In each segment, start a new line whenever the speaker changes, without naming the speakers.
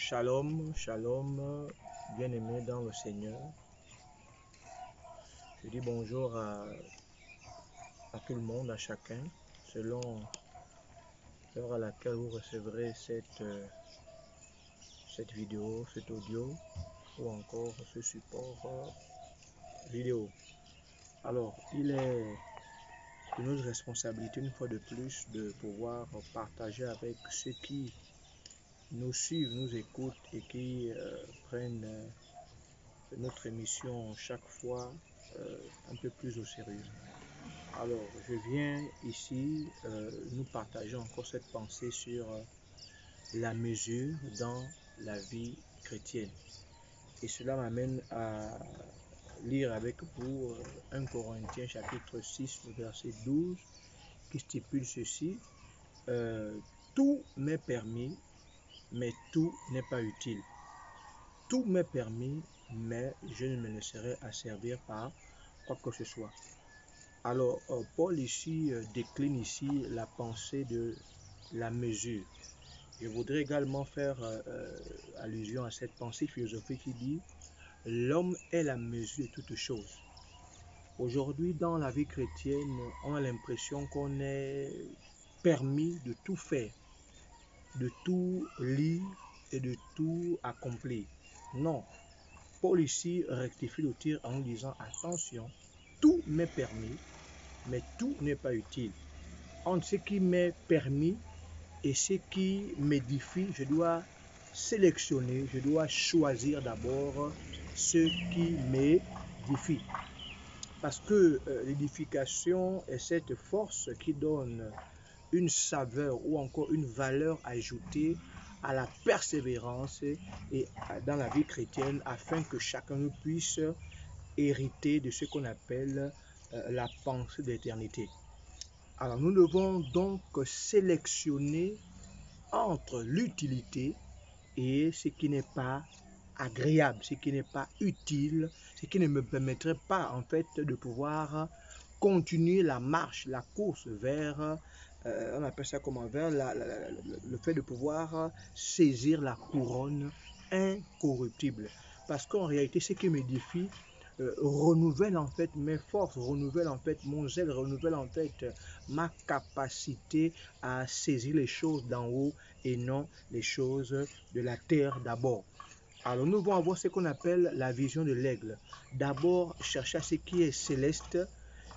Shalom, shalom, bien-aimés dans le Seigneur. Je dis bonjour à tout le monde, à chacun, selon l'heure à laquelle vous recevrez cette vidéo, cet audio ou encore ce support vidéo. Alors, il est de notre responsabilité une fois de plus de pouvoir partager avec ceux qui nous suivent, nous écoutent et qui prennent notre émission chaque fois un peu plus au sérieux. Alors, je viens ici nous partager encore cette pensée sur la mesure dans la vie chrétienne. Et cela m'amène à lire avec vous 1 Corinthiens chapitre 6, verset 12, qui stipule ceci. Tout m'est permis, mais tout n'est pas utile. Tout m'est permis, mais je ne me laisserai asservir par quoi que ce soit. Alors, Paul ici décline ici la pensée de la mesure. Je voudrais également faire allusion à cette pensée philosophique qui dit « L'homme est la mesure de toutes choses ». Aujourd'hui, dans la vie chrétienne, on a l'impression qu'on est permis de tout faire, de tout lire et de tout accomplir. Non, Paul ici rectifie le tir en nous disant « Attention, tout m'est permis, mais tout n'est pas utile. Entre ce qui m'est permis et ce qui m'édifie, je dois sélectionner, je dois choisir d'abord ce qui m'édifie. Parce que l'édification est cette force qui donne une saveur ou encore une valeur ajoutée à la persévérance et dans la vie chrétienne afin que chacun nous puisse hériter de ce qu'on appelle la pensée d'éternité. Alors nous devons donc sélectionner entre l'utilité et ce qui n'est pas agréable, ce qui n'est pas utile, ce qui ne me permettrait pas en fait de pouvoir continuer la marche, la course vers, on appelle ça comment, vers le fait de pouvoir saisir la couronne incorruptible. Parce qu'en réalité, ce qui m'édifie renouvelle en fait mes forces, renouvelle en fait mon zèle, renouvelle en fait ma capacité à saisir les choses d'en haut et non les choses de la terre d'abord. Alors nous devons avoir ce qu'on appelle la vision de l'aigle. D'abord chercher à ce qui est céleste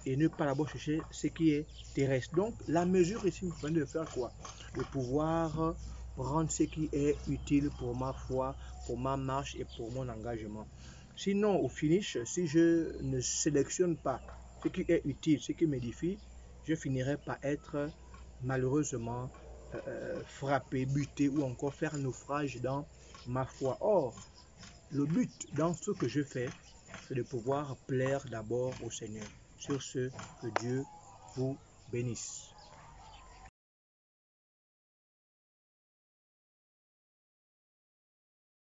et ne pas d'abord chercher ce qui est terrestre. Donc la mesure ici me permet de faire quoi? De pouvoir prendre ce qui est utile pour ma foi, pour ma marche et pour mon engagement. Sinon, au finish, si je ne sélectionne pas ce qui est utile, ce qui m'édifie, je finirai par être malheureusement frappé, buté ou encore faire naufrage dans ma foi. Or, le but dans ce que je fais, c'est de pouvoir plaire d'abord au Seigneur. Sur ce, que Dieu vous bénisse.